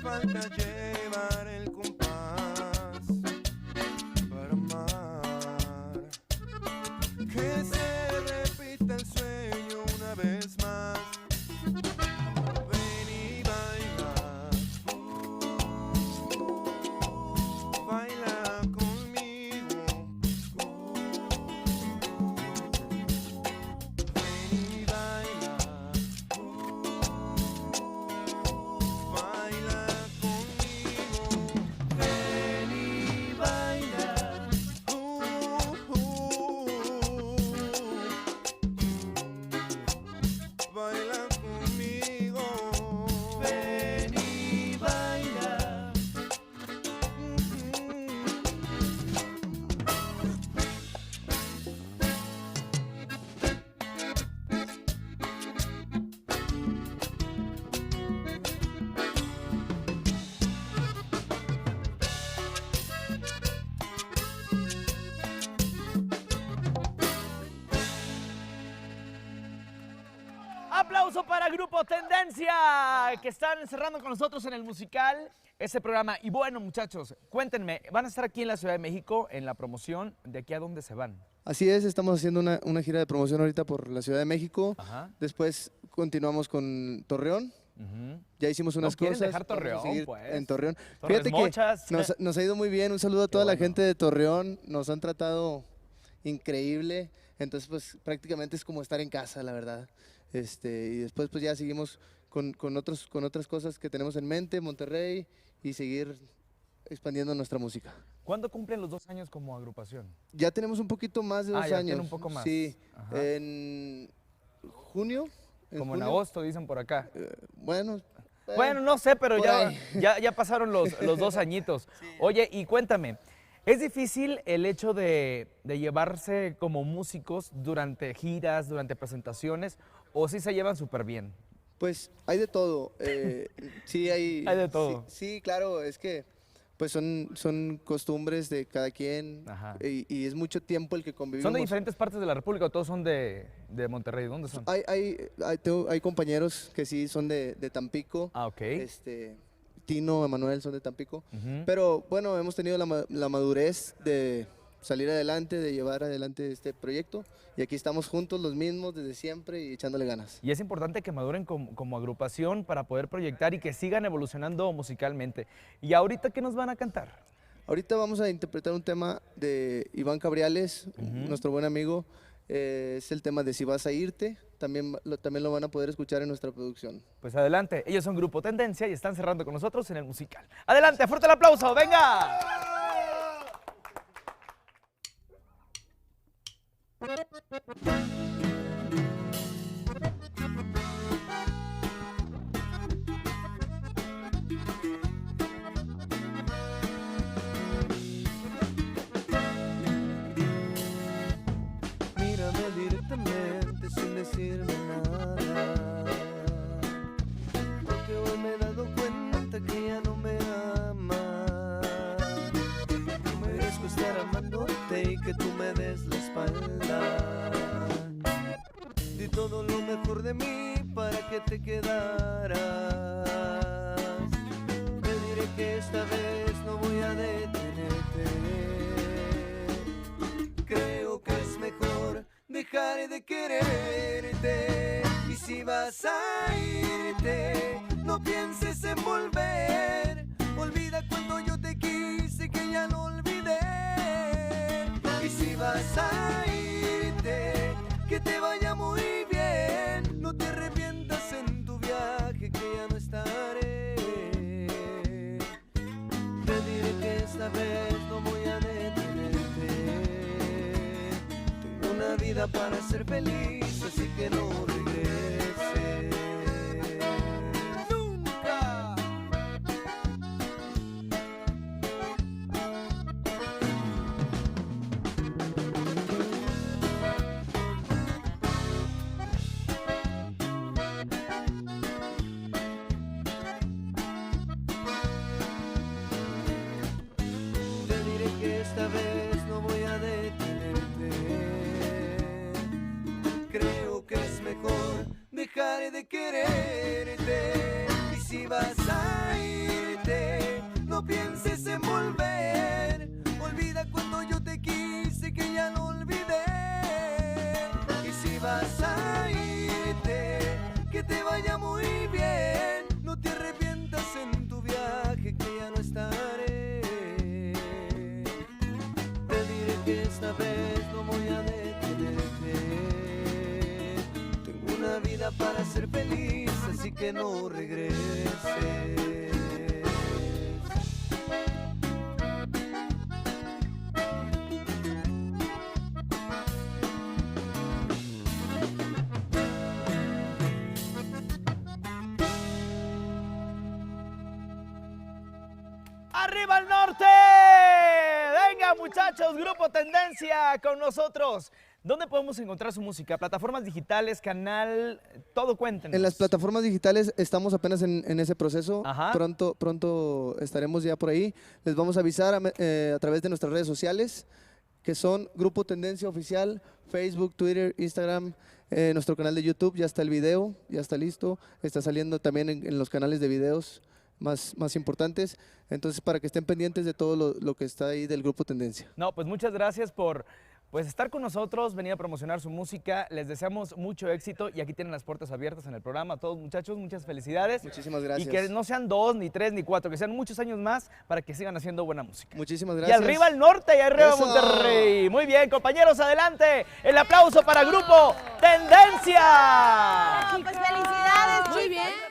falta llevar el compás para amar. Que se repita el sueño una vez más. Ven y baila, baila conmigo. Ven y baila, baila conmigo. Ven y baila, baila conmigo. Ven y baila. Aplauso para Grupo Tendencia, que están cerrando con nosotros en el musical ese programa. Y bueno, muchachos, cuéntenme, van a estar aquí en la Ciudad de México en la promoción. ¿De aquí a dónde se van? Así es, estamos haciendo una gira de promoción ahorita por la Ciudad de México. Ajá. Después continuamos con Torreón. Ya hicimos unas quieren cosas. dejar vamos a Torreón, seguir pues. en Torreón. Torres Fíjate Mochas. que nos ha ido muy bien. Un saludo a toda la bueno. gente de Torreón. Nos han tratado increíble. Entonces, pues prácticamente es como estar en casa, la verdad. Y después pues ya seguimos con otras cosas que tenemos en mente, Monterrey, y seguir expandiendo nuestra música. ¿Cuándo cumplen los 2 años como agrupación? Ya tenemos un poquito más de 2 ya años. tiene un poco más. Sí, Ajá. en junio. Como en junio, agosto, dicen por acá. Bueno. Bueno, no sé, pero por ahí. ya pasaron los 2 añitos. Oye, y cuéntame, ¿es difícil el hecho de llevarse como músicos durante giras, durante presentaciones, o sí se llevan súper bien? Pues hay de todo. Sí, hay. Hay de todo. Sí, claro, es que pues son costumbres de cada quien. Ajá. Y es mucho tiempo el que convivimos. ¿Son de diferentes partes de la República o todos son de Monterrey? ¿Dónde son? Hay compañeros que sí son de Tampico. Ah, ok. Tino, Emanuel son de Tampico. Ujú. Pero bueno, hemos tenido la madurez de salir adelante, de llevar adelante este proyecto. Y aquí estamos juntos los mismos desde siempre y echándole ganas. Y es importante que maduren como agrupación para poder proyectar y que sigan evolucionando musicalmente. ¿Y ahorita qué nos van a cantar? Ahorita vamos a interpretar un tema de Iván Cabriales, Ujú. nuestro buen amigo. Es el tema de Si vas a irte. También lo van a poder escuchar en nuestra producción. Pues adelante, ellos son Grupo Tendencia y están cerrando con nosotros en el musical. Adelante, fuerte el aplauso, venga. Mírame directamente sin decirme nada, porque hoy me he dado cuenta que ya no me amas. No merezco estar amándote y que tú me des la espalda. Di todo lo mejor de mí para que te quedaras. Te diré que esta vez no voy a detenerte. Creo que es mejor dejar de quererte. Y si vas a irte, no pienses en volver. Olvida cuando yo te quise, que ya lo olvidé. Y si vas a irte, que te vaya muy bien. No te arrepientas en tu viaje, que ya no estaré. Te diré que esta vez no voy a detenerte. Tengo una vida para ser feliz, así que no regreses nunca. Te diré que esta vez no voy a detenerte. Creo que es mejor pienses en volver. Olvida cuando yo te quise, que ya lo olvidé. Y si vas a irte, que te vaya muy bien. No te arrepientas en tu viaje, que ya no estaré. Te diré que esta vez no voy a detenerte. Tengo una vida para ser feliz, así que no regreses. ¡Arriba el norte! Venga, muchachos, Grupo Tendencia con nosotros. ¿Dónde podemos encontrar su música? ¿Plataformas digitales, canal? Todo, cuéntenos. En las plataformas digitales estamos apenas en ese proceso. Ajá. Pronto estaremos ya por ahí. Les vamos a avisar a través de nuestras redes sociales, que son Grupo Tendencia Oficial, Facebook, Twitter, Instagram, nuestro canal de YouTube. Ya está el video, ya está listo. Está saliendo también en los canales de videos más importantes. Entonces, para que estén pendientes de todo lo que está ahí del Grupo Tendencia. No, pues muchas gracias por estar con nosotros, venir a promocionar su música. Les deseamos mucho éxito y aquí tienen las puertas abiertas en el programa. A todos, muchachos, muchas felicidades. Muchísimas gracias. Y que no sean 2, ni 3, ni 4, que sean muchos años más para que sigan haciendo buena música. Muchísimas Y gracias. arriba el norte y arriba ¡Eso! Monterrey. Muy bien, compañeros, adelante. El aplauso para Grupo Tendencia. Pues felicidades, muy bien.